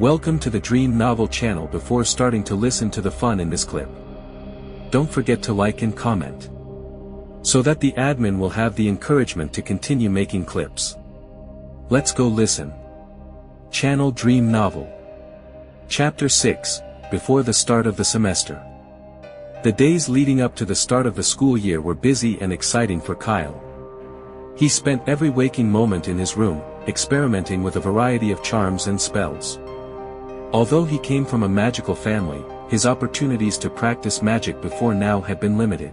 Welcome to the Dream Novel channel. Before starting to listen to the fun in this clip, don't forget to like and comment, so that the admin will have the encouragement to continue making clips. Let's go listen. Channel Dream Novel. Chapter 6, Before the Start of the Semester. The days leading up to the start of the school year were busy and exciting for Kyle. He spent every waking moment in his room, experimenting with a variety of charms and spells. Although he came from a magical family, his opportunities to practice magic before now had been limited.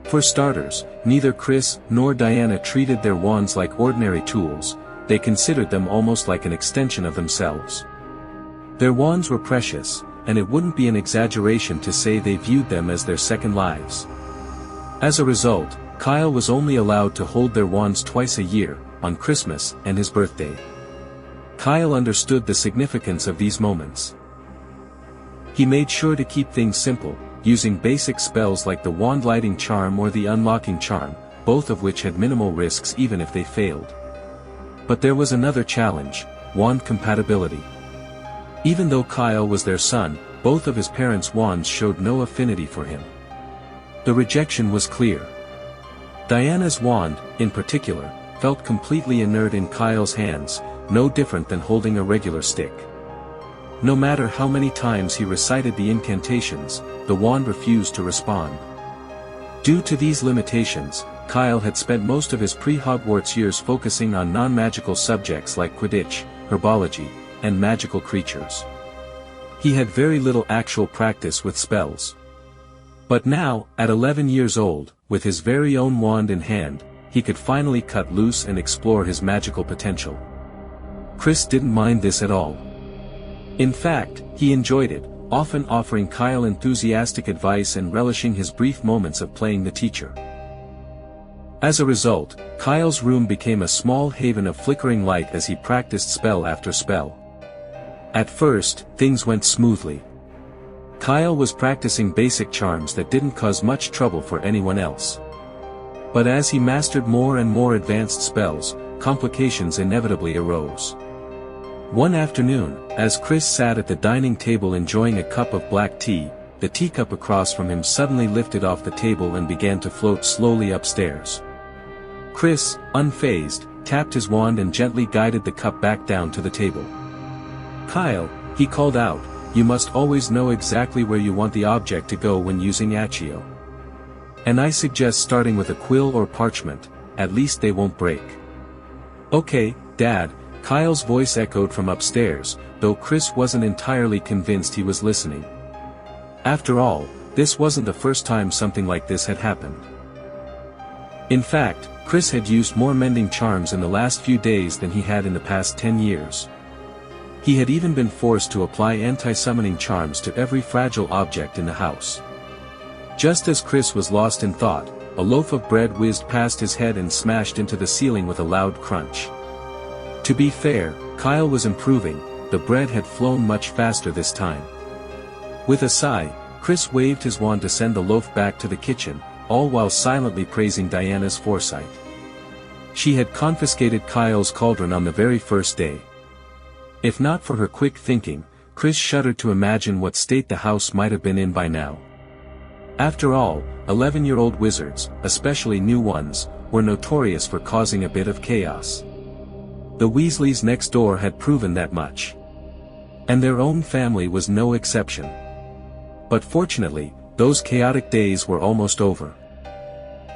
For starters, neither Chris nor Diana treated their wands like ordinary tools. They considered them almost like an extension of themselves. Their wands were precious, and it wouldn't be an exaggeration to say they viewed them as their second lives. As a result, Kyle was only allowed to hold their wands twice a year, on Christmas and his birthday. Kyle understood the significance of these moments. He made sure to keep things simple, using basic spells like the wand lighting charm or the unlocking charm, both of which had minimal risks even if they failed. But there was another challenge: wand compatibility. Even though Kyle was their son, both of his parents' wands showed no affinity for him. The rejection was clear. Diana's wand, in particular, felt completely inert in Kyle's hands, no different than holding a regular stick. No matter how many times he recited the incantations, the wand refused to respond. Due to these limitations, Kyle had spent most of his pre-Hogwarts years focusing on non-magical subjects like Quidditch, herbology, and magical creatures. He had very little actual practice with spells. But now, at 11 years old, with his very own wand in hand, he could finally cut loose and explore his magical potential. Chris didn't mind this at all. In fact, he enjoyed it, often offering Kyle enthusiastic advice and relishing his brief moments of playing the teacher. As a result, Kyle's room became a small haven of flickering light as he practiced spell after spell. At first, things went smoothly. Kyle was practicing basic charms that didn't cause much trouble for anyone else. But as he mastered more and more advanced spells, complications inevitably arose. One afternoon, as Chris sat at the dining table enjoying a cup of black tea, the teacup across from him suddenly lifted off the table and began to float slowly upstairs. Chris, unfazed, tapped his wand and gently guided the cup back down to the table. "Kyle," he called out, "you must always know exactly where you want the object to go when using Accio. And I suggest starting with a quill or parchment, at least they won't break." "Okay, Dad," Kyle's voice echoed from upstairs, though Chris wasn't entirely convinced he was listening. After all, this wasn't the first time something like this had happened. In fact, Chris had used more mending charms in the last few days than he had in the past 10 years. He had even been forced to apply anti-summoning charms to every fragile object in the house. Just as Chris was lost in thought, a loaf of bread whizzed past his head and smashed into the ceiling with a loud crunch. To be fair, Kyle was improving. The bread had flown much faster this time. With a sigh, Chris waved his wand to send the loaf back to the kitchen, all while silently praising Diana's foresight. She had confiscated Kyle's cauldron on the very first day. If not for her quick thinking, Chris shuddered to imagine what state the house might have been in by now. After all, 11-year-old wizards, especially new ones, were notorious for causing a bit of chaos. The Weasleys next door had proven that much. And their own family was no exception. But fortunately, those chaotic days were almost over.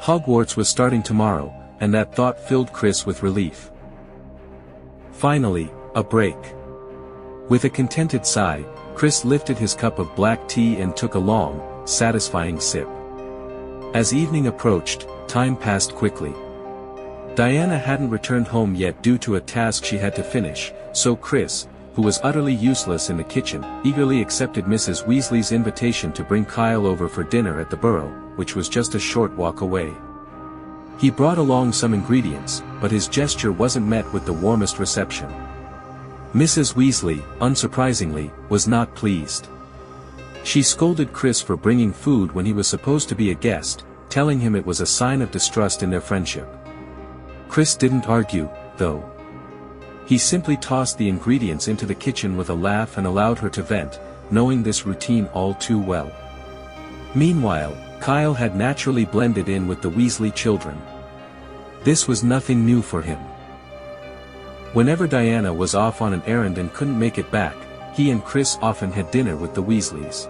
Hogwarts was starting tomorrow, and that thought filled Chris with relief. Finally, a break. With a contented sigh, Chris lifted his cup of black tea and took a long, satisfying sip. As evening approached, time passed quickly. Diana hadn't returned home yet due to a task she had to finish, so Chris, who was utterly useless in the kitchen, eagerly accepted Mrs. Weasley's invitation to bring Kyle over for dinner at the Burrow, which was just a short walk away. He brought along some ingredients, but his gesture wasn't met with the warmest reception. Mrs. Weasley, unsurprisingly, was not pleased. She scolded Chris for bringing food when he was supposed to be a guest, telling him it was a sign of distrust in their friendship. Chris didn't argue, though. He simply tossed the ingredients into the kitchen with a laugh and allowed her to vent, knowing this routine all too well. Meanwhile, Kyle had naturally blended in with the Weasley children. This was nothing new for him. Whenever Diana was off on an errand and couldn't make it back, he and Chris often had dinner with the Weasleys.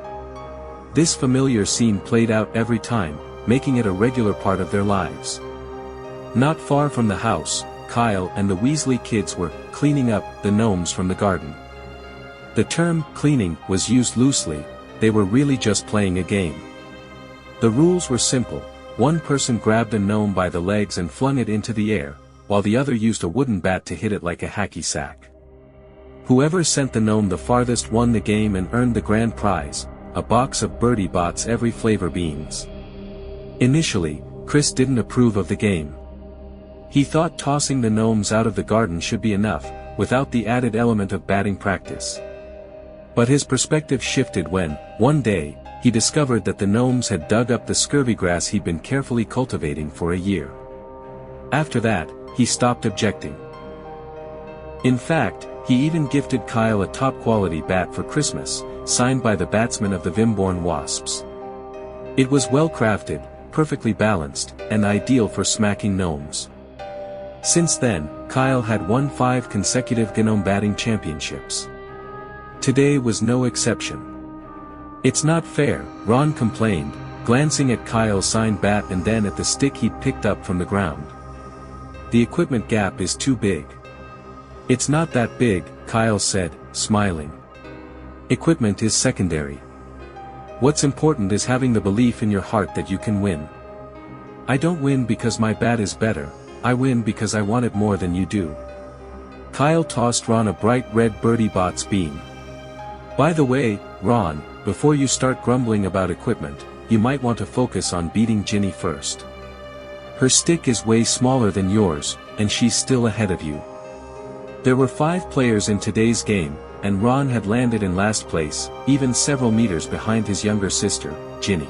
This familiar scene played out every time, making it a regular part of their lives. Not far from the house, Kyle and the Weasley kids were cleaning up the gnomes from the garden. The term cleaning was used loosely, they were really just playing a game. The rules were simple: one person grabbed a gnome by the legs and flung it into the air, while the other used a wooden bat to hit it like a hacky sack. Whoever sent the gnome the farthest won the game and earned the grand prize, a box of Birdie Bots every flavor beans. Initially, Chris didn't approve of the game. He thought tossing the gnomes out of the garden should be enough, without the added element of batting practice. But his perspective shifted when, one day, he discovered that the gnomes had dug up the scurvy grass he'd been carefully cultivating for a year. After that, he stopped objecting. In fact, he even gifted Kyle a top-quality bat for Christmas, signed by the batsman of the Vimborn Wasps. It was well-crafted, perfectly balanced, and ideal for smacking gnomes. Since then, Kyle had won 5 consecutive gnome batting championships. Today was no exception. "It's not fair," Ron complained, glancing at Kyle's signed bat and then at the stick he'd picked up from the ground. "The equipment gap is too big." "It's not that big," Kyle said, smiling. "Equipment is secondary. What's important is having the belief in your heart that you can win. I don't win because my bat is better, I win because I want it more than you do." Kyle tossed Ron a bright red Birdie Bots bean. "By the way, Ron, before you start grumbling about equipment, you might want to focus on beating Ginny first. Her stick is way smaller than yours, and she's still ahead of you." There were 5 players in today's game, and Ron had landed in last place, even several meters behind his younger sister, Ginny.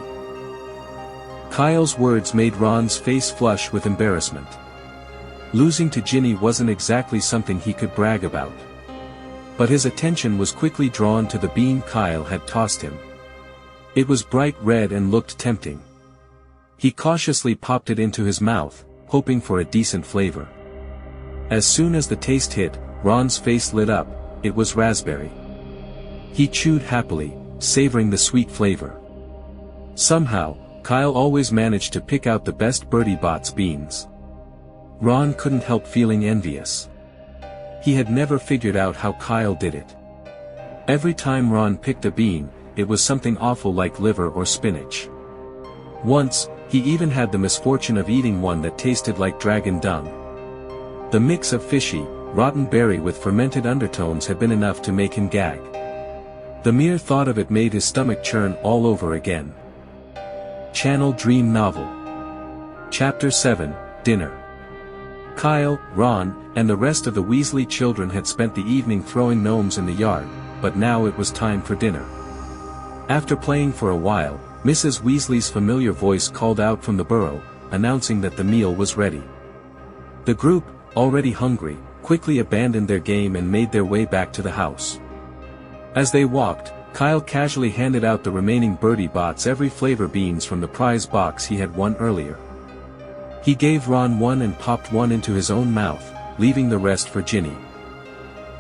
Kyle's words made Ron's face flush with embarrassment. Losing to Ginny wasn't exactly something he could brag about. But his attention was quickly drawn to the bean Kyle had tossed him. It was bright red and looked tempting. He cautiously popped it into his mouth, hoping for a decent flavor. As soon as the taste hit, Ron's face lit up. It was raspberry. He chewed happily, savoring the sweet flavor. Somehow, Kyle always managed to pick out the best Birdie Bots beans. Ron couldn't help feeling envious. He had never figured out how Kyle did it. Every time Ron picked a bean, it was something awful like liver or spinach. Once, he even had the misfortune of eating one that tasted like dragon dung. The mix of fishy, rotten berry with fermented undertones had been enough to make him gag. The mere thought of it made his stomach churn all over again. Channel Dream Novel. Chapter 7, Dinner. Kyle, Ron, and the rest of the Weasley children had spent the evening throwing gnomes in the yard, but now it was time for dinner. After playing for a while, Mrs. Weasley's familiar voice called out from the burrow, announcing that the meal was ready. The group, already hungry, quickly abandoned their game and made their way back to the house. As they walked, Kyle casually handed out the remaining Birdie Bots every flavor beans from the prize box he had won earlier. He gave Ron one and popped one into his own mouth, leaving the rest for Ginny.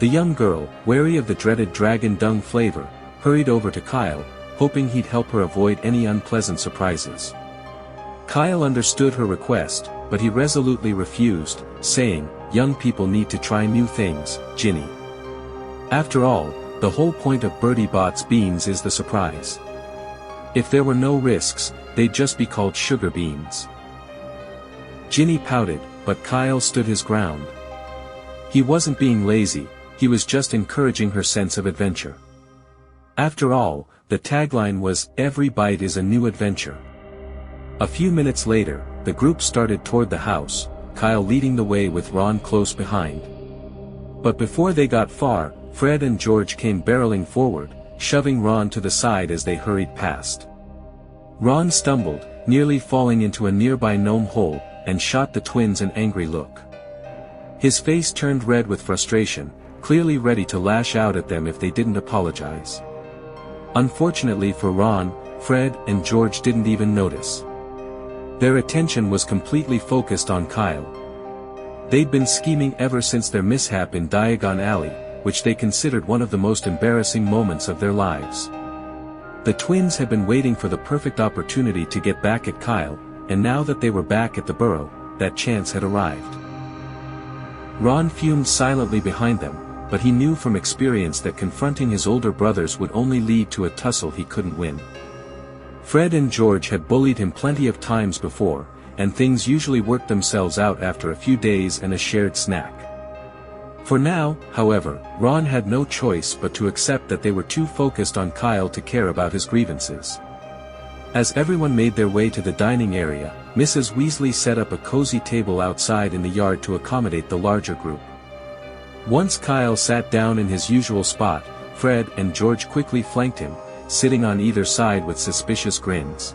The young girl, wary of the dreaded dragon dung flavor, hurried over to Kyle, hoping he'd help her avoid any unpleasant surprises. Kyle understood her request, but he resolutely refused, saying, "Young people need to try new things, Ginny. After all, the whole point of Birdie Bots beans is the surprise. If there were no risks, they'd just be called sugar beans." Ginny pouted, but Kyle stood his ground. He wasn't being lazy, he was just encouraging her sense of adventure. After all, the tagline was, "Every bite is a new adventure." A few minutes later, the group started toward the house, Kyle leading the way with Ron close behind. But before they got far, Fred and George came barreling forward, shoving Ron to the side as they hurried past. Ron stumbled, nearly falling into a nearby gnome hole, and shot the twins an angry look. His face turned red with frustration, clearly ready to lash out at them if they didn't apologize. Unfortunately for Ron, Fred and George didn't even notice. Their attention was completely focused on Kyle. They'd been scheming ever since their mishap in Diagon Alley, which they considered one of the most embarrassing moments of their lives. The twins had been waiting for the perfect opportunity to get back at Kyle, and now that they were back at the burrow, that chance had arrived. Ron fumed silently behind them, but he knew from experience that confronting his older brothers would only lead to a tussle he couldn't win. Fred and George had bullied him plenty of times before, and things usually worked themselves out after a few days and a shared snack. For now, however, Ron had no choice but to accept that they were too focused on Kyle to care about his grievances. As everyone made their way to the dining area, Mrs. Weasley set up a cozy table outside in the yard to accommodate the larger group. Once Kyle sat down in his usual spot, Fred and George quickly flanked him, sitting on either side with suspicious grins.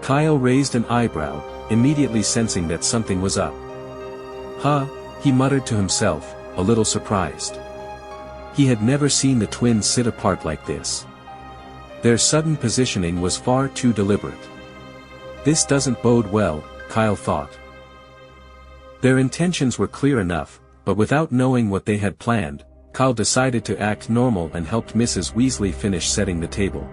Kyle raised an eyebrow, immediately sensing that something was up. "Huh," he muttered to himself, a little surprised. He had never seen the twins sit apart like this. Their sudden positioning was far too deliberate. This doesn't bode well, Kyle thought. Their intentions were clear enough, but without knowing what they had planned, Kyle decided to act normal and helped Mrs. Weasley finish setting the table.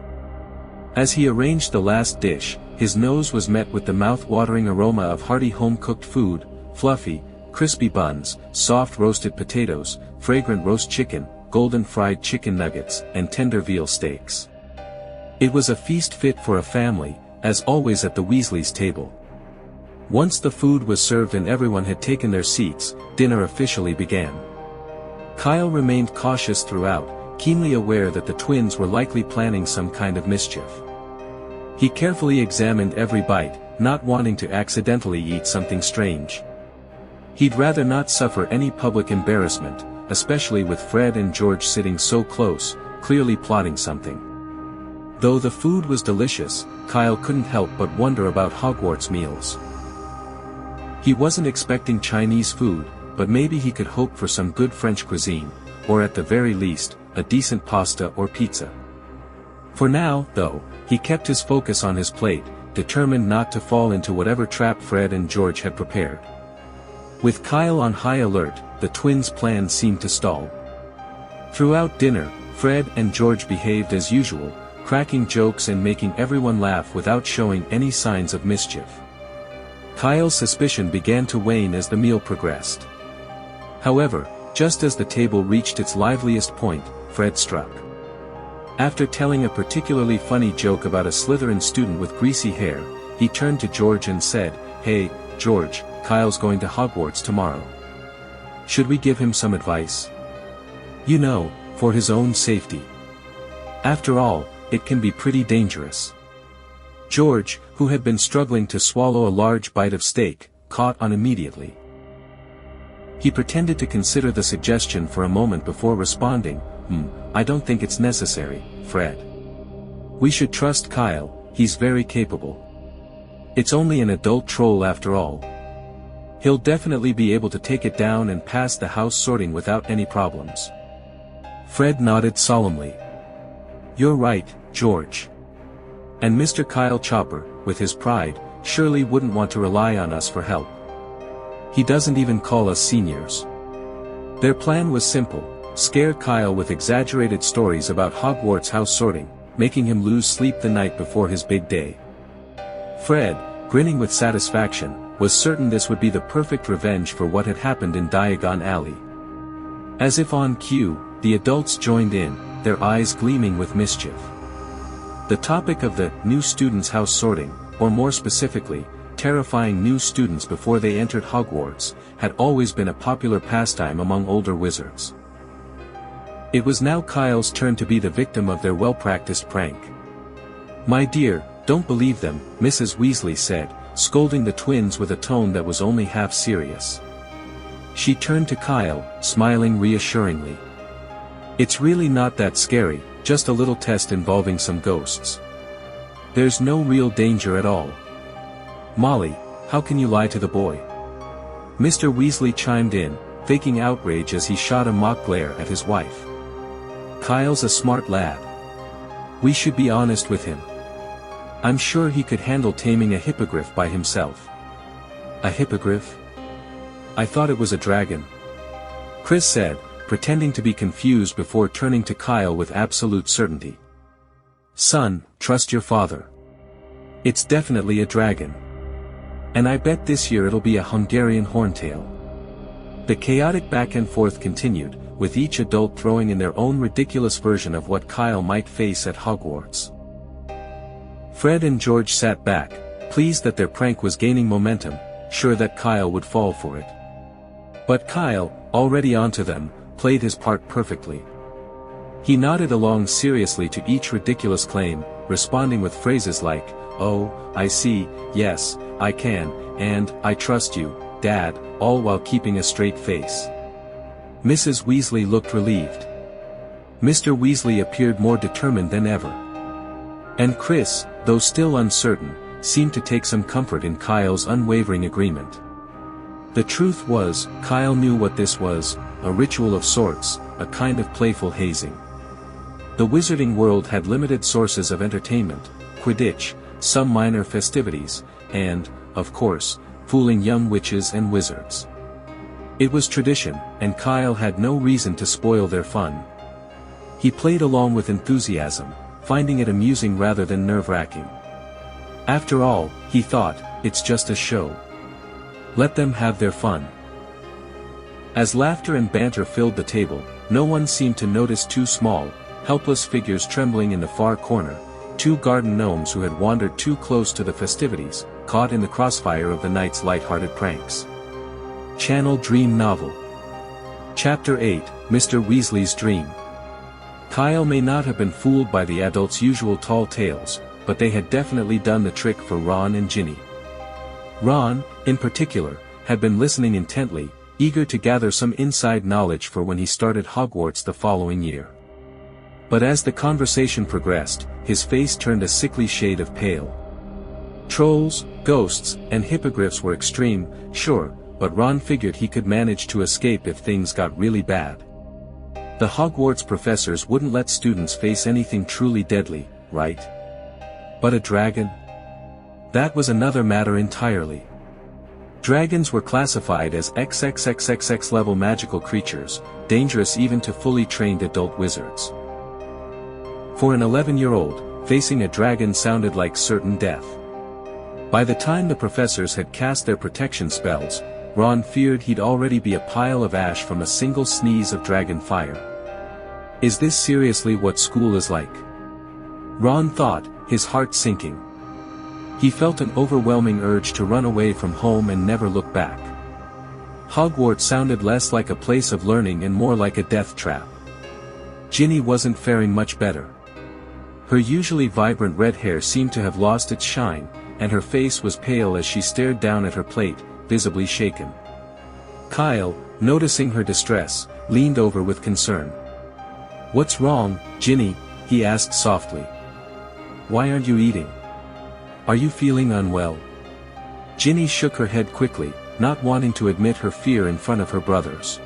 As he arranged the last dish, his nose was met with the mouth-watering aroma of hearty home-cooked food, fluffy, crispy buns, soft roasted potatoes, fragrant roast chicken, golden fried chicken nuggets, and tender veal steaks. It was a feast fit for a family, as always at the Weasleys' table. Once the food was served and everyone had taken their seats, dinner officially began. Kyle remained cautious throughout, keenly aware that the twins were likely planning some kind of mischief. He carefully examined every bite, not wanting to accidentally eat something strange. He'd rather not suffer any public embarrassment, especially with Fred and George sitting so close, clearly plotting something. Though the food was delicious, Kyle couldn't help but wonder about Hogwarts meals. He wasn't expecting Chinese food, but maybe he could hope for some good French cuisine, or at the very least, a decent pasta or pizza. For now, though, he kept his focus on his plate, determined not to fall into whatever trap Fred and George had prepared. With Kyle on high alert, the twins' plans seemed to stall. Throughout dinner, Fred and George behaved as usual, cracking jokes and making everyone laugh without showing any signs of mischief. Kyle's suspicion began to wane as the meal progressed. However, just as the table reached its liveliest point, Fred struck. After telling a particularly funny joke about a Slytherin student with greasy hair, he turned to George and said, "Hey, George, Kyle's going to Hogwarts tomorrow. Should we give him some advice? You know, for his own safety. After all, it can be pretty dangerous." George, who had been struggling to swallow a large bite of steak, caught on immediately. He pretended to consider the suggestion for a moment before responding, "I don't think it's necessary, Fred. We should trust Kyle, he's very capable. It's only an adult troll after all. He'll definitely be able to take it down and pass the house sorting without any problems." Fred nodded solemnly. "You're right, George. And Mr. Kyle Chopper, with his pride, surely wouldn't want to rely on us for help. He doesn't even call us seniors." Their plan was simple: scare Kyle with exaggerated stories about Hogwarts house sorting, making him lose sleep the night before his big day. Fred, grinning with satisfaction, was certain this would be the perfect revenge for what had happened in Diagon Alley. As if on cue, the adults joined in, their eyes gleaming with mischief. The topic of the new students' house sorting, or more specifically, terrifying new students before they entered Hogwarts, had always been a popular pastime among older wizards. It was now Kyle's turn to be the victim of their well-practiced prank. "My dear, don't believe them," Mrs. Weasley said, scolding the twins with a tone that was only half serious. She turned to Kyle, smiling reassuringly. "It's really not that scary, just a little test involving some ghosts. There's no real danger at all." "Molly, how can you lie to the boy?" Mr. Weasley chimed in, faking outrage as he shot a mock glare at his wife. "Kyle's a smart lad. We should be honest with him. I'm sure he could handle taming a hippogriff by himself." "A hippogriff? I thought it was a dragon," Chris said, pretending to be confused before turning to Kyle with absolute certainty. "Son, trust your father. It's definitely a dragon. And I bet this year it'll be a Hungarian horntail." The chaotic back and forth continued, with each adult throwing in their own ridiculous version of what Kyle might face at Hogwarts. Fred and George sat back, pleased that their prank was gaining momentum, sure that Kyle would fall for it. But Kyle, already onto them, played his part perfectly. He nodded along seriously to each ridiculous claim, responding with phrases like, "Oh, I see, yes, I can, and I trust you, Dad," all while keeping a straight face. Mrs. Weasley looked relieved. Mr. Weasley appeared more determined than ever. And Chris, though still uncertain, seemed to take some comfort in Kyle's unwavering agreement. The truth was, Kyle knew what this was, a ritual of sorts, a kind of playful hazing. The wizarding world had limited sources of entertainment, Quidditch, some minor festivities, and, of course, fooling young witches and wizards. It was tradition, and Kyle had no reason to spoil their fun. He played along with enthusiasm, finding it amusing rather than nerve-wracking. After all, he thought, it's just a show. Let them have their fun. As laughter and banter filled the table, no one seemed to notice two small, helpless figures trembling in the far corner, two garden gnomes who had wandered too close to the festivities, caught in the crossfire of the night's light-hearted pranks. Channel Dream Novel. Chapter 8, Mr. Weasley's Dream. Kyle may not have been fooled by the adults' usual tall tales, but they had definitely done the trick for Ron and Ginny. Ron, in particular, had been listening intently, eager to gather some inside knowledge for when he started Hogwarts the following year. But as the conversation progressed, his face turned a sickly shade of pale. Trolls, ghosts, and hippogriffs were extreme, sure, but Ron figured he could manage to escape if things got really bad. The Hogwarts professors wouldn't let students face anything truly deadly, right? But a dragon? That was another matter entirely. Dragons were classified as XXXXX level magical creatures, dangerous even to fully trained adult wizards. For an 11-year-old, facing a dragon sounded like certain death. By the time the professors had cast their protection spells, Ron feared he'd already be a pile of ash from a single sneeze of dragon fire. Is this seriously what school is like? Ron thought, his heart sinking. He felt an overwhelming urge to run away from home and never look back. Hogwarts sounded less like a place of learning and more like a death trap. Ginny wasn't faring much better. Her usually vibrant red hair seemed to have lost its shine, and her face was pale as she stared down at her plate, visibly shaken. Kyle, noticing her distress, leaned over with concern. "What's wrong, Ginny?" he asked softly. "Why aren't you eating? Are you feeling unwell?" Ginny shook her head quickly, not wanting to admit her fear in front of her brothers.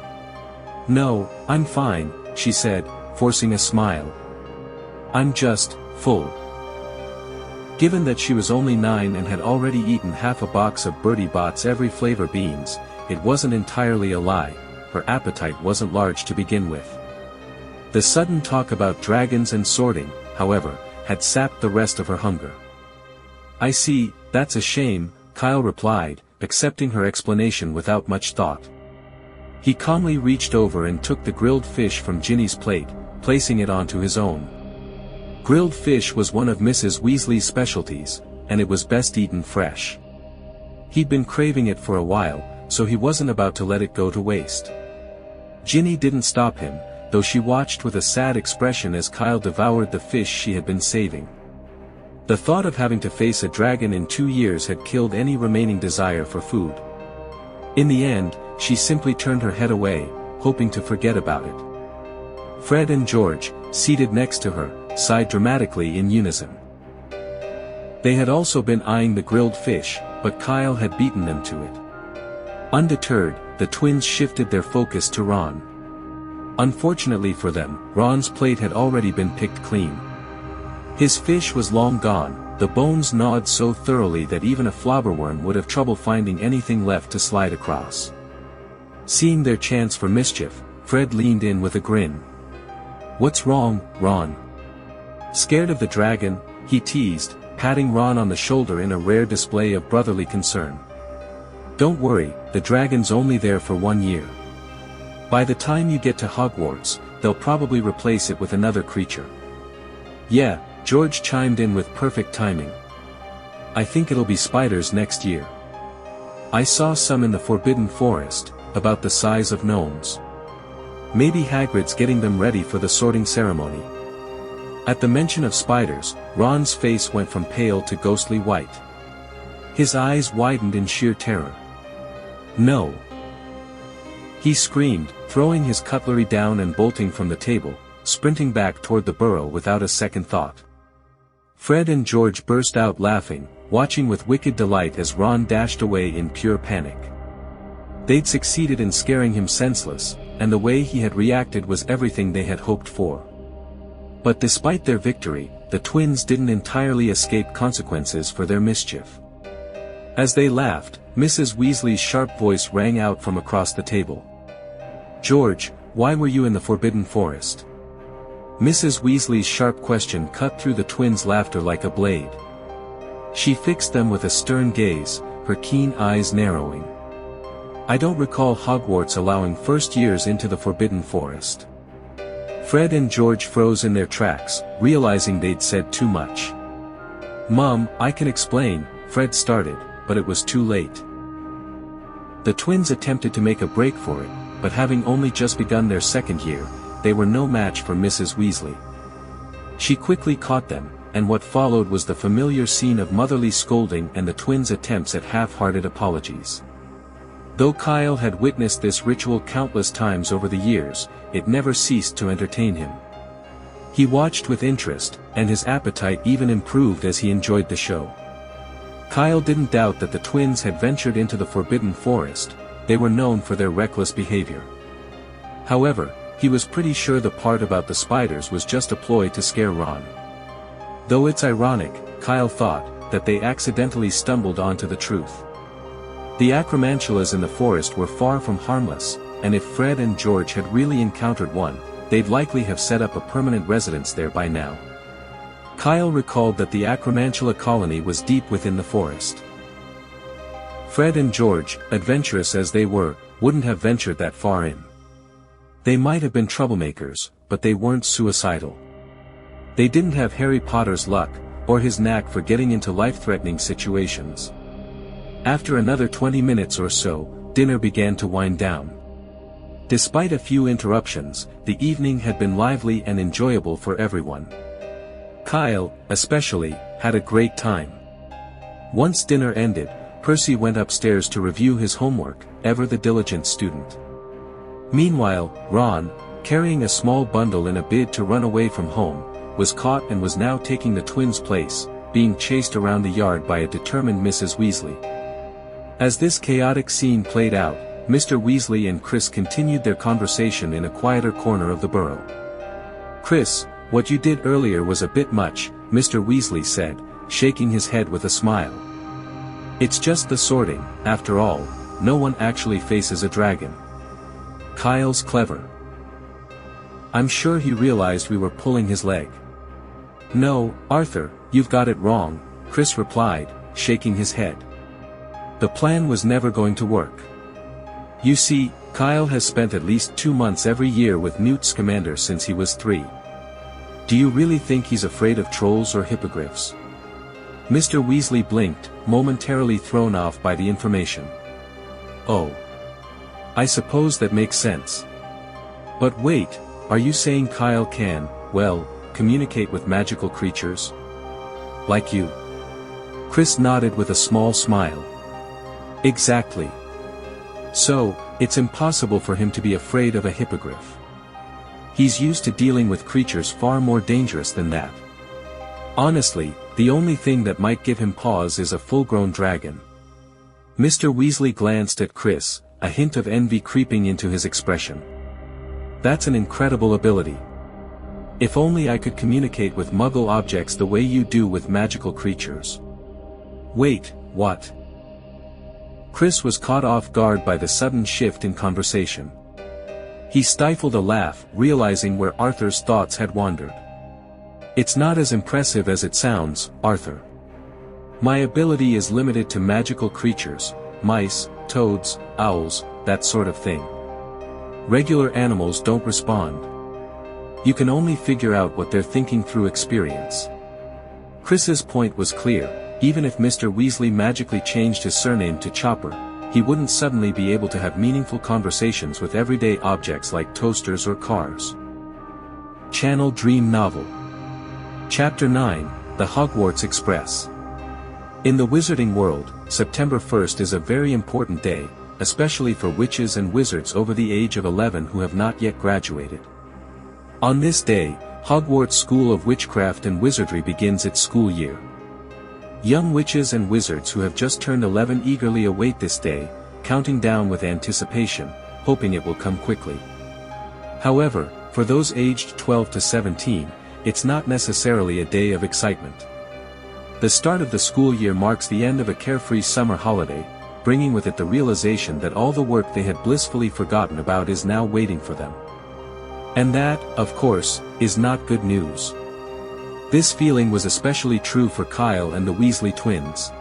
"No, I'm fine," she said, forcing a smile. "I'm just full." Given that she was only 9 and had already eaten half a box of Bertie Bott's every flavor beans, it wasn't entirely a lie, her appetite wasn't large to begin with. The sudden talk about dragons and sorting, however, had sapped the rest of her hunger. "I see, that's a shame," Kyle replied, accepting her explanation without much thought. He calmly reached over and took the grilled fish from Ginny's plate, placing it onto his own. Grilled fish was one of Mrs. Weasley's specialties, and it was best eaten fresh. He'd been craving it for a while, so he wasn't about to let it go to waste. Ginny didn't stop him, though she watched with a sad expression as Kyle devoured the fish she had been saving. The thought of having to face a dragon in 2 years had killed any remaining desire for food. In the end, she simply turned her head away, hoping to forget about it. Fred and George, seated next to her, sighed dramatically in unison. They had also been eyeing the grilled fish, but Kyle had beaten them to it. Undeterred, the twins shifted their focus to Ron. Unfortunately for them, Ron's plate had already been picked clean. His fish was long gone, the bones gnawed so thoroughly that even a flobberworm would have trouble finding anything left to slide across. Seeing their chance for mischief, Fred leaned in with a grin. "What's wrong, Ron?" Scared of the dragon, he teased, patting Ron on the shoulder in a rare display of brotherly concern. "Don't worry, the dragon's only there for 1 year. By the time you get to Hogwarts, they'll probably replace it with another creature." "Yeah," George chimed in with perfect timing. "I think it'll be spiders next year. I saw some in the Forbidden Forest, about the size of gnomes. Maybe Hagrid's getting them ready for the sorting ceremony." At the mention of spiders, Ron's face went from pale to ghostly white. His eyes widened in sheer terror. "No!" he screamed, throwing his cutlery down and bolting from the table, sprinting back toward the burrow without a second thought. Fred and George burst out laughing, watching with wicked delight as Ron dashed away in pure panic. They'd succeeded in scaring him senseless, and the way he had reacted was everything they had hoped for. But despite their victory, the twins didn't entirely escape consequences for their mischief. As they laughed, Mrs. Weasley's sharp voice rang out from across the table. "George, why were you in the Forbidden Forest?" Mrs. Weasley's sharp question cut through the twins' laughter like a blade. She fixed them with a stern gaze, her keen eyes narrowing. "I don't recall Hogwarts allowing first years into the Forbidden Forest." Fred and George froze in their tracks, realizing they'd said too much. "Mom, I can explain," Fred started, but it was too late. The twins attempted to make a break for it, but having only just begun their second year, they were no match for Mrs. Weasley. She quickly caught them, and what followed was the familiar scene of motherly scolding and the twins' attempts at half-hearted apologies. Though Kyle had witnessed this ritual countless times over the years, it never ceased to entertain him. He watched with interest, and his appetite even improved as he enjoyed the show. Kyle didn't doubt that the twins had ventured into the Forbidden Forest. They were known for their reckless behavior. However, he was pretty sure the part about the spiders was just a ploy to scare Ron. Though it's ironic, Kyle thought, that they accidentally stumbled onto the truth. The acromantulas in the forest were far from harmless, and if Fred and George had really encountered one, they'd likely have set up a permanent residence there by now. Kyle recalled that the acromantula colony was deep within the forest. Fred and George, adventurous as they were, wouldn't have ventured that far in. They might have been troublemakers, but they weren't suicidal. They didn't have Harry Potter's luck, or his knack for getting into life-threatening situations. After another 20 minutes or so, dinner began to wind down. Despite a few interruptions, the evening had been lively and enjoyable for everyone. Kyle, especially, had a great time. Once dinner ended, Percy went upstairs to review his homework, ever the diligent student. Meanwhile, Ron, carrying a small bundle in a bid to run away from home, was caught and was now taking the twins' place, being chased around the yard by a determined Mrs. Weasley. As this chaotic scene played out, Mr. Weasley and Chris continued their conversation in a quieter corner of the burrow. "Chris, what you did earlier was a bit much," Mr. Weasley said, shaking his head with a smile. "It's just the sorting, after all, no one actually faces a dragon." "Kyle's clever. I'm sure he realized we were pulling his leg." "No, Arthur, you've got it wrong," Chris replied, shaking his head. "The plan was never going to work. You see, Kyle has spent at least 2 months every year with Newt Scamander since he was 3. Do you really think he's afraid of trolls or hippogriffs?" Mr. Weasley blinked, momentarily thrown off by the information. "Oh. I suppose that makes sense. But wait, are you saying Kyle can, well, communicate with magical creatures? Like you?" Chris nodded with a small smile. "Exactly. So, it's impossible for him to be afraid of a hippogriff. He's used to dealing with creatures far more dangerous than that. Honestly, the only thing that might give him pause is a full-grown dragon." Mr. Weasley glanced at Chris, a hint of envy creeping into his expression. "That's an incredible ability. If only I could communicate with Muggle objects the way you do with magical creatures." "Wait, what?" Chris was caught off guard by the sudden shift in conversation. He stifled a laugh, realizing where Arthur's thoughts had wandered. "It's not as impressive as it sounds, Arthur. My ability is limited to magical creatures, mice, toads, owls, that sort of thing. Regular animals don't respond. You can only figure out what they're thinking through experience." Chris's point was clear. Even if Mr. Weasley magically changed his surname to Chopper, he wouldn't suddenly be able to have meaningful conversations with everyday objects like toasters or cars. Channel Dream Novel. Chapter 9, The Hogwarts Express. In the wizarding world, September 1st is a very important day, especially for witches and wizards over the age of 11 who have not yet graduated. On this day, Hogwarts School of Witchcraft and Wizardry begins its school year. Young witches and wizards who have just turned 11 eagerly await this day, counting down with anticipation, hoping it will come quickly. However, for those aged 12 to 17, it's not necessarily a day of excitement. The start of the school year marks the end of a carefree summer holiday, bringing with it the realization that all the work they had blissfully forgotten about is now waiting for them. And that, of course, is not good news. This feeling was especially true for Kyle and the Weasley twins.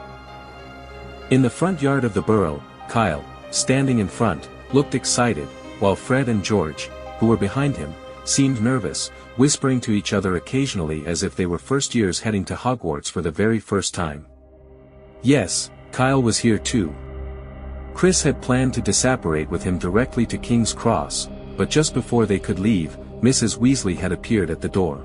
In the front yard of the burrow, Kyle, standing in front, looked excited, while Fred and George, who were behind him, seemed nervous, whispering to each other occasionally as if they were first years heading to Hogwarts for the very first time. Yes, Kyle was here too. Chris had planned to disapparate with him directly to King's Cross, but just before they could leave, Mrs. Weasley had appeared at the door.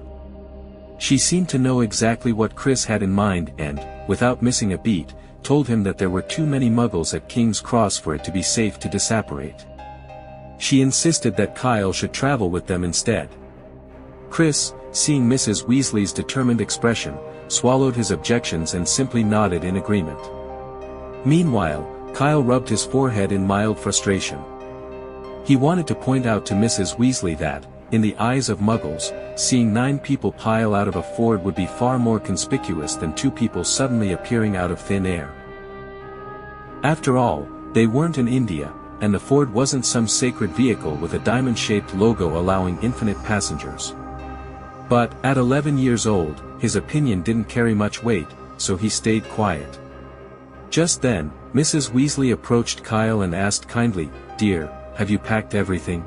She seemed to know exactly what Chris had in mind and, without missing a beat, told him that there were too many Muggles at King's Cross for it to be safe to disapparate. She insisted that Kyle should travel with them instead. Chris, seeing Mrs. Weasley's determined expression, swallowed his objections and simply nodded in agreement. Meanwhile, Kyle rubbed his forehead in mild frustration. He wanted to point out to Mrs. Weasley that, in the eyes of Muggles, seeing 9 people pile out of a ford would be far more conspicuous than 2 people suddenly appearing out of thin air. After all, they weren't in India, and the ford wasn't some sacred vehicle with a diamond-shaped logo allowing infinite passengers. But, at 11 years old, his opinion didn't carry much weight, so he stayed quiet. Just then, Mrs. Weasley approached Kyle and asked kindly, "Dear, have you packed everything?"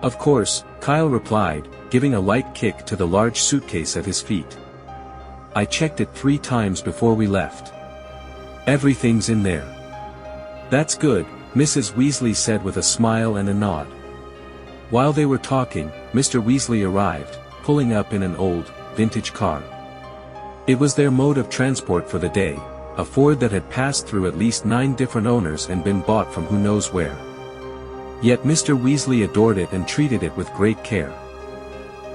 "Of course," Kyle replied, giving a light kick to the large suitcase at his feet. "I checked it 3 times before we left. Everything's in there." "That's good," Mrs. Weasley said with a smile and a nod. While they were talking, Mr. Weasley arrived, pulling up in an old, vintage car. It was their mode of transport for the day, a Ford that had passed through at least 9 different owners and been bought from who knows where. Yet Mr. Weasley adored it and treated it with great care.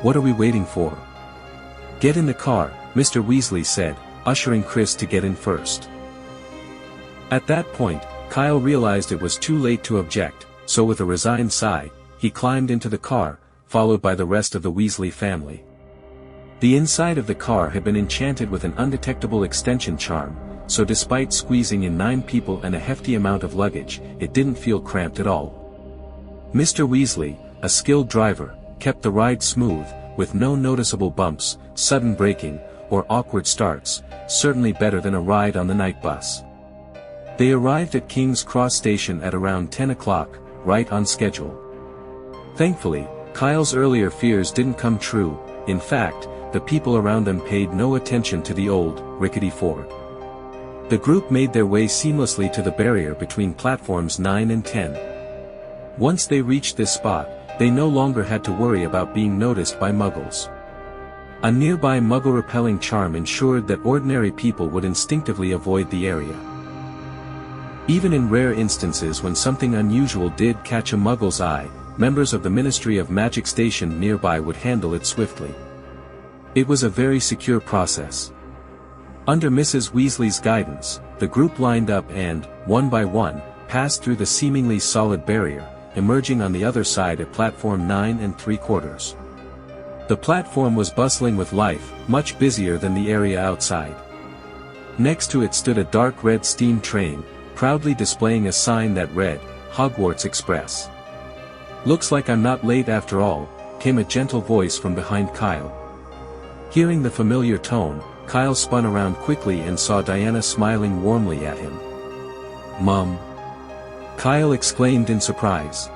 "What are we waiting for?" "Get in the car," Mr. Weasley said, ushering Chris to get in first. At that point, Kyle realized it was too late to object, so with a resigned sigh, he climbed into the car, followed by the rest of the Weasley family. The inside of the car had been enchanted with an undetectable extension charm, so despite squeezing in 9 people and a hefty amount of luggage, it didn't feel cramped at all. Mr. Weasley, a skilled driver, kept the ride smooth, with no noticeable bumps, sudden braking, or awkward starts, certainly better than a ride on the night bus. They arrived at King's Cross Station at around 10 o'clock, right on schedule. Thankfully, Kyle's earlier fears didn't come true. In fact, the people around them paid no attention to the old, rickety Ford. The group made their way seamlessly to the barrier between platforms 9 and 10. Once they reached this spot, they no longer had to worry about being noticed by Muggles. A nearby Muggle-repelling charm ensured that ordinary people would instinctively avoid the area. Even in rare instances when something unusual did catch a Muggle's eye, members of the Ministry of Magic stationed nearby would handle it swiftly. It was a very secure process. Under Mrs. Weasley's guidance, the group lined up and, one by one, passed through the seemingly solid barrier, emerging on the other side at platform 9 3/4. The platform was bustling with life, much busier than the area outside. Next to it stood a dark red steam train, proudly displaying a sign that read, Hogwarts Express. "Looks like I'm not late after all," came a gentle voice from behind Kyle. Hearing the familiar tone, Kyle spun around quickly and saw Diana smiling warmly at him. "Mom!" Kyle exclaimed in surprise.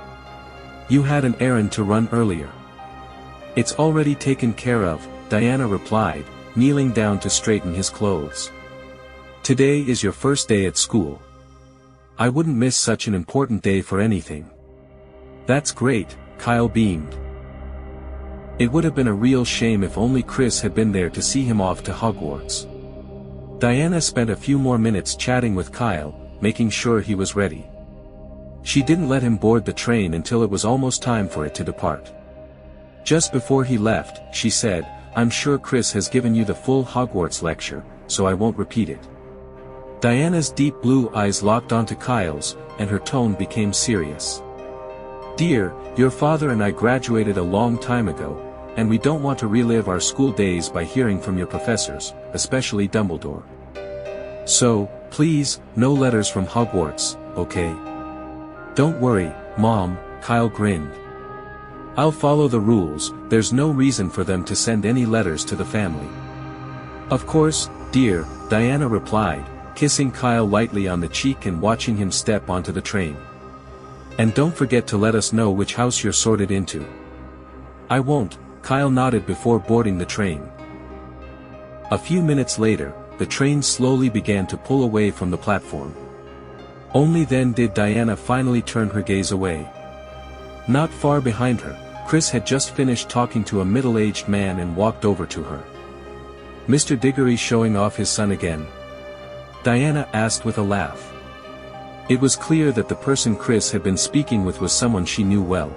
"You had an errand to run earlier." "It's already taken care of," Diana replied, kneeling down to straighten his clothes. "Today is your first day at school. I wouldn't miss such an important day for anything." "That's great," Kyle beamed. It would have been a real shame if only Chris had been there to see him off to Hogwarts. Diana spent a few more minutes chatting with Kyle, making sure he was ready. She didn't let him board the train until it was almost time for it to depart. Just before he left, she said, "I'm sure Chris has given you the full Hogwarts lecture, so I won't repeat it." Diana's deep blue eyes locked onto Kyle's, and her tone became serious. "Dear, your father and I graduated a long time ago, and we don't want to relive our school days by hearing from your professors, especially Dumbledore. So, please, no letters from Hogwarts, okay?" "Don't worry, Mom," Kyle grinned. "I'll follow the rules, there's no reason for them to send any letters to the family." "Of course, dear," Diana replied, kissing Kyle lightly on the cheek and watching him step onto the train. "And don't forget to let us know which house you're sorted into." "I won't," Kyle nodded before boarding the train. A few minutes later, the train slowly began to pull away from the platform. Only then did Diana finally turn her gaze away. Not far behind her, Chris had just finished talking to a middle-aged man and walked over to her. "Mr. Diggory showing off his son again?" Diana asked with a laugh. It was clear that the person Chris had been speaking with was someone she knew well.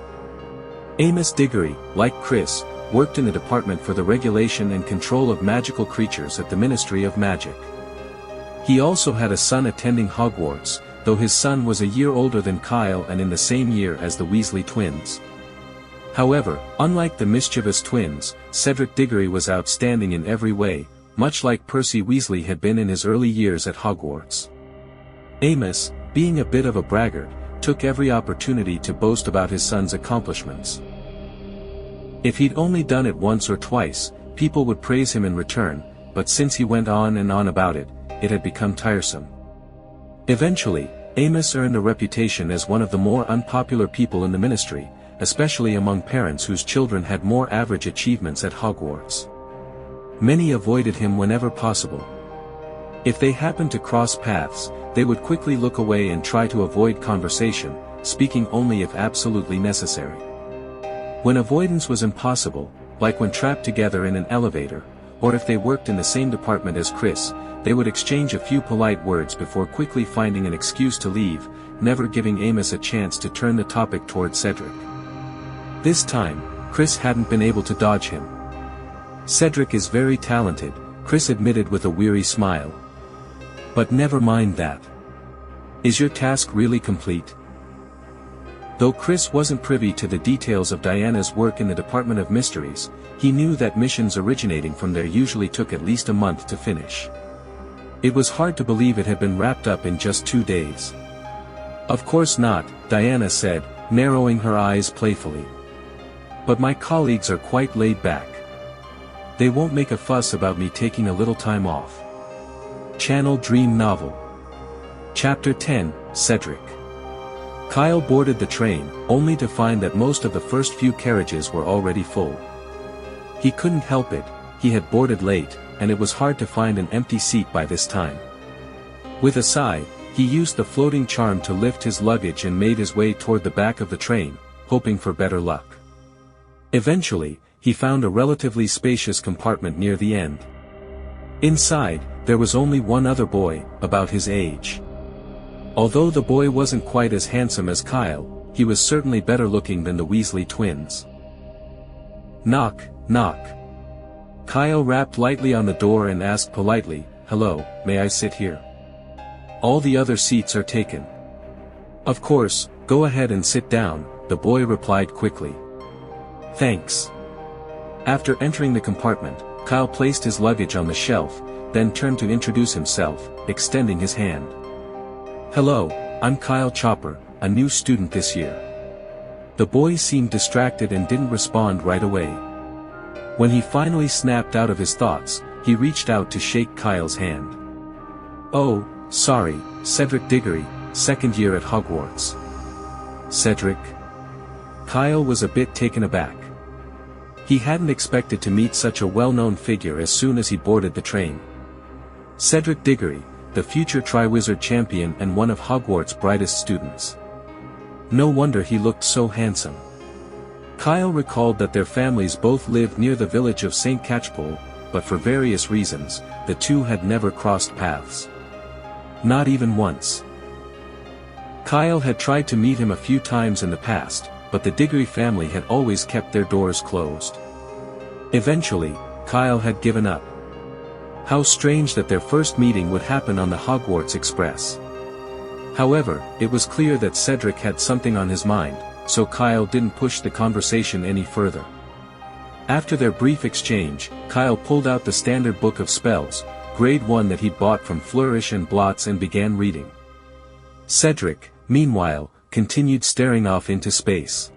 Amos Diggory, like Chris, worked in the Department for the Regulation and Control of Magical Creatures at the Ministry of Magic. He also had a son attending Hogwarts, though his son was a year older than Kyle and in the same year as the Weasley twins. However, unlike the mischievous twins, Cedric Diggory was outstanding in every way, much like Percy Weasley had been in his early years at Hogwarts. Amos, being a bit of a braggart, took every opportunity to boast about his son's accomplishments. If he'd only done it once or twice, people would praise him in return, but since he went on and on about it, it had become tiresome. Eventually, Amos earned a reputation as one of the more unpopular people in the ministry, especially among parents whose children had more average achievements at Hogwarts. Many avoided him whenever possible. If they happened to cross paths, they would quickly look away and try to avoid conversation, speaking only if absolutely necessary. When avoidance was impossible, like when trapped together in an elevator, or if they worked in the same department as Chris, they would exchange a few polite words before quickly finding an excuse to leave, never giving Amos a chance to turn the topic toward Cedric. This time, Chris hadn't been able to dodge him. "Cedric is very talented," Chris admitted with a weary smile. "But never mind that. Is your task really complete?" Though Chris wasn't privy to the details of Diana's work in the Department of Mysteries, he knew that missions originating from there usually took at least a month to finish. It was hard to believe it had been wrapped up in just 2 days. "Of course not," Diana said, narrowing her eyes playfully. "But my colleagues are quite laid back. They won't make a fuss about me taking a little time off." Channel Dream Novel. Chapter 10, Cedric. Kyle boarded the train, only to find that most of the first few carriages were already full. He couldn't help it, he had boarded late, and it was hard to find an empty seat by this time. With a sigh, he used the floating charm to lift his luggage and made his way toward the back of the train, hoping for better luck. Eventually, he found a relatively spacious compartment near the end. Inside, there was only one other boy, about his age. Although the boy wasn't quite as handsome as Kyle, he was certainly better looking than the Weasley twins. Knock, knock. Kyle rapped lightly on the door and asked politely, "Hello, may I sit here? All the other seats are taken." Of course, go ahead and sit down, the boy replied quickly. Thanks. After entering the compartment, Kyle placed his luggage on the shelf, then turned to introduce himself, extending his hand. Hello, I'm Kyle Chopper, a new student this year. The boy seemed distracted and didn't respond right away. When he finally snapped out of his thoughts, he reached out to shake Kyle's hand. Oh, sorry, Cedric Diggory, second year at Hogwarts. Cedric? Kyle was a bit taken aback. He hadn't expected to meet such a well-known figure as soon as he boarded the train. Cedric Diggory, the future Triwizard champion and one of Hogwarts' brightest students. No wonder he looked so handsome. Kyle recalled that their families both lived near the village of St. Catchpole, but for various reasons, the two had never crossed paths. Not even once. Kyle had tried to meet him a few times in the past, but the Diggory family had always kept their doors closed. Eventually, Kyle had given up. How strange that their first meeting would happen on the Hogwarts Express. However, it was clear that Cedric had something on his mind, so Kyle didn't push the conversation any further. After their brief exchange, Kyle pulled out the standard book of spells, grade 1 that he'd bought from Flourish and Blots and began reading. Cedric, meanwhile, continued staring off into space.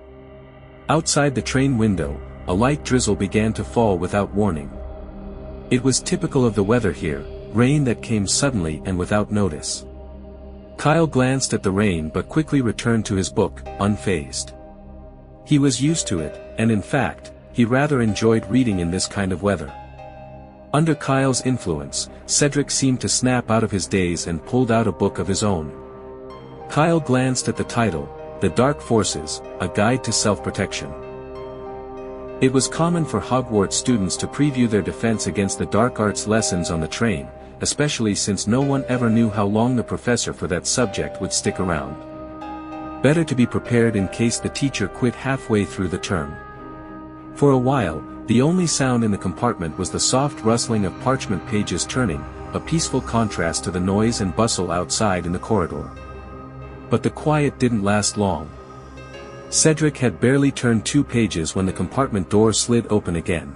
Outside the train window, a light drizzle began to fall without warning. It was typical of the weather here, rain that came suddenly and without notice. Kyle glanced at the rain but quickly returned to his book, unfazed. He was used to it, and in fact, he rather enjoyed reading in this kind of weather. Under Kyle's influence, Cedric seemed to snap out of his daze and pulled out a book of his own. Kyle glanced at the title, The Dark Forces, A Guide to Self-Protection. It was common for Hogwarts students to preview their defense against the dark arts lessons on the train, especially since no one ever knew how long the professor for that subject would stick around. Better to be prepared in case the teacher quit halfway through the term. For a while, the only sound in the compartment was the soft rustling of parchment pages turning, a peaceful contrast to the noise and bustle outside in the corridor. But the quiet didn't last long. Cedric had barely turned 2 pages when the compartment door slid open again.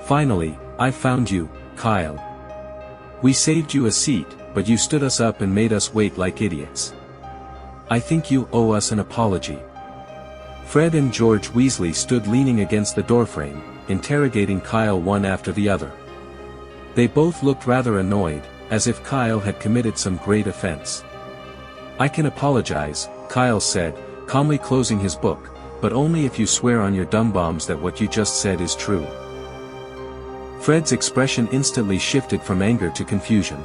Finally, I found you, Kyle. We saved you a seat, but you stood us up and made us wait like idiots. I think you owe us an apology. Fred and George Weasley stood leaning against the doorframe, interrogating Kyle one after the other. They both looked rather annoyed, as if Kyle had committed some great offense. I can apologize, Kyle said, calmly closing his book, but only if you swear on your dumb bombs that what you just said is true. Fred's expression instantly shifted from anger to confusion.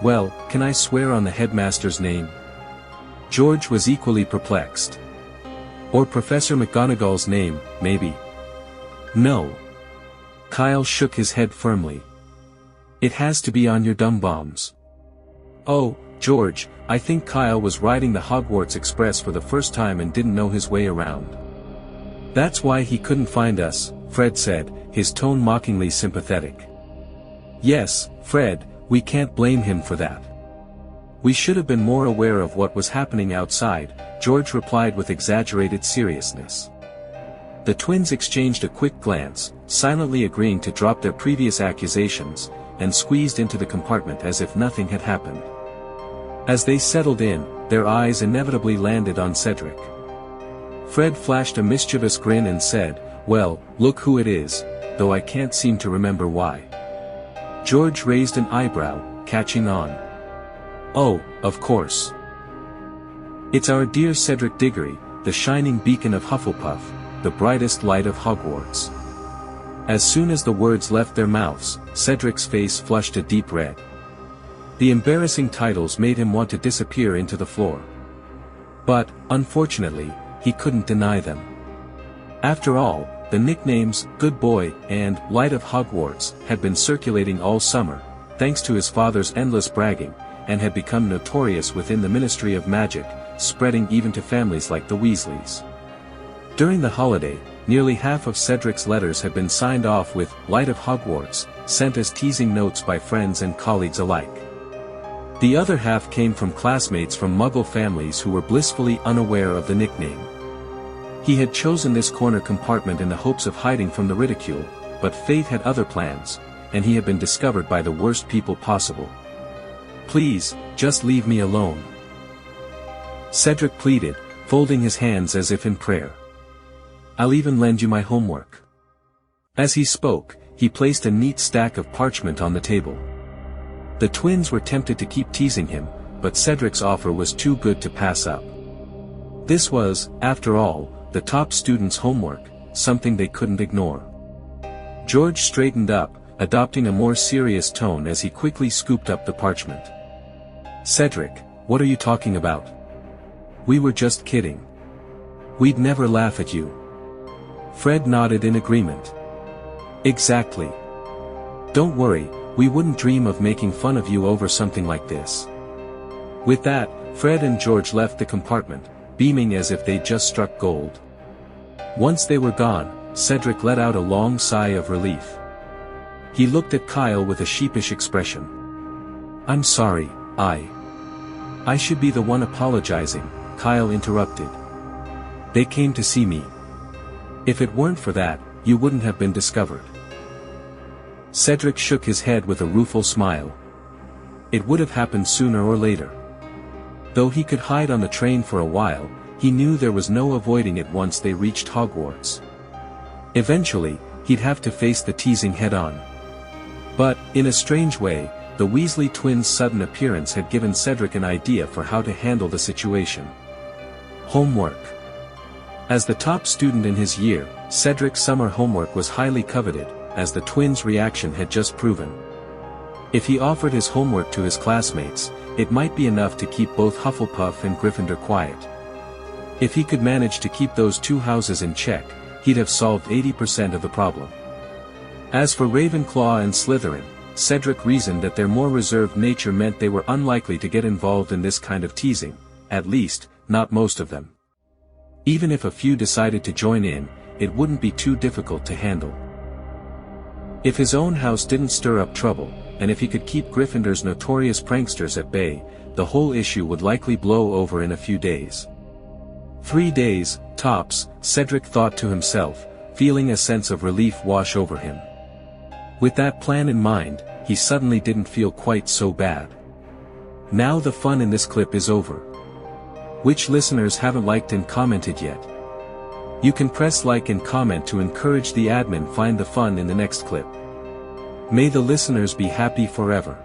Well, can I swear on the headmaster's name? George was equally perplexed. Or Professor McGonagall's name, maybe. No. Kyle shook his head firmly. It has to be on your dumb bombs. Oh, George, I think Kyle was riding the Hogwarts Express for the first time and didn't know his way around. That's why he couldn't find us, Fred said, his tone mockingly sympathetic. Yes, Fred, we can't blame him for that. We should have been more aware of what was happening outside, George replied with exaggerated seriousness. The twins exchanged a quick glance, silently agreeing to drop their previous accusations, and squeezed into the compartment as if nothing had happened. As they settled in, their eyes inevitably landed on Cedric. Fred flashed a mischievous grin and said, "Well, look who it is, though I can't seem to remember why." George raised an eyebrow, catching on. "Oh, of course. It's our dear Cedric Diggory, the shining beacon of Hufflepuff, the brightest light of Hogwarts." As soon as the words left their mouths, Cedric's face flushed a deep red. The embarrassing titles made him want to disappear into the floor. But, unfortunately, he couldn't deny them. After all, the nicknames, Good Boy, and Light of Hogwarts, had been circulating all summer, thanks to his father's endless bragging, and had become notorious within the Ministry of Magic, spreading even to families like the Weasleys. During the holiday, nearly half of Cedric's letters had been signed off with Light of Hogwarts, sent as teasing notes by friends and colleagues alike. The other half came from classmates from Muggle families who were blissfully unaware of the nickname. He had chosen this corner compartment in the hopes of hiding from the ridicule, but fate had other plans, and he had been discovered by the worst people possible. "Please, just leave me alone," Cedric pleaded, folding his hands as if in prayer. "I'll even lend you my homework." As he spoke, he placed a neat stack of parchment on the table. The twins were tempted to keep teasing him, but Cedric's offer was too good to pass up. This was, after all, the top student's homework, something they couldn't ignore. George straightened up, adopting a more serious tone as he quickly scooped up the parchment. "Cedric, what are you talking about? We were just kidding. We'd never laugh at you." Fred nodded in agreement. "Exactly. Don't worry, we wouldn't dream of making fun of you over something like this." With that, Fred and George left the compartment, beaming as if they'd just struck gold. Once they were gone, Cedric let out a long sigh of relief. He looked at Kyle with a sheepish expression. "I'm sorry, I should be the one apologizing," Kyle interrupted. "They came to see me. If it weren't for that, you wouldn't have been discovered." Cedric shook his head with a rueful smile. It would have happened sooner or later. Though he could hide on the train for a while, he knew there was no avoiding it once they reached Hogwarts. Eventually, he'd have to face the teasing head-on. But, in a strange way, the Weasley twins' sudden appearance had given Cedric an idea for how to handle the situation. Homework. As the top student in his year, Cedric's summer homework was highly coveted, as the twins' reaction had just proven. If he offered his homework to his classmates, it might be enough to keep both Hufflepuff and Gryffindor quiet. If he could manage to keep those two houses in check, he'd have solved 80% of the problem. As for Ravenclaw and Slytherin, Cedric reasoned that their more reserved nature meant they were unlikely to get involved in this kind of teasing, at least, not most of them. Even if a few decided to join in, it wouldn't be too difficult to handle. If his own house didn't stir up trouble, and if he could keep Gryffindor's notorious pranksters at bay, the whole issue would likely blow over in a few days. 3 days, tops, Cedric thought to himself, feeling a sense of relief wash over him. With that plan in mind, he suddenly didn't feel quite so bad. Now the fun in this clip is over. Which listeners haven't liked and commented yet? You can press like and comment to encourage the admin find the fun in the next clip. May the listeners be happy forever.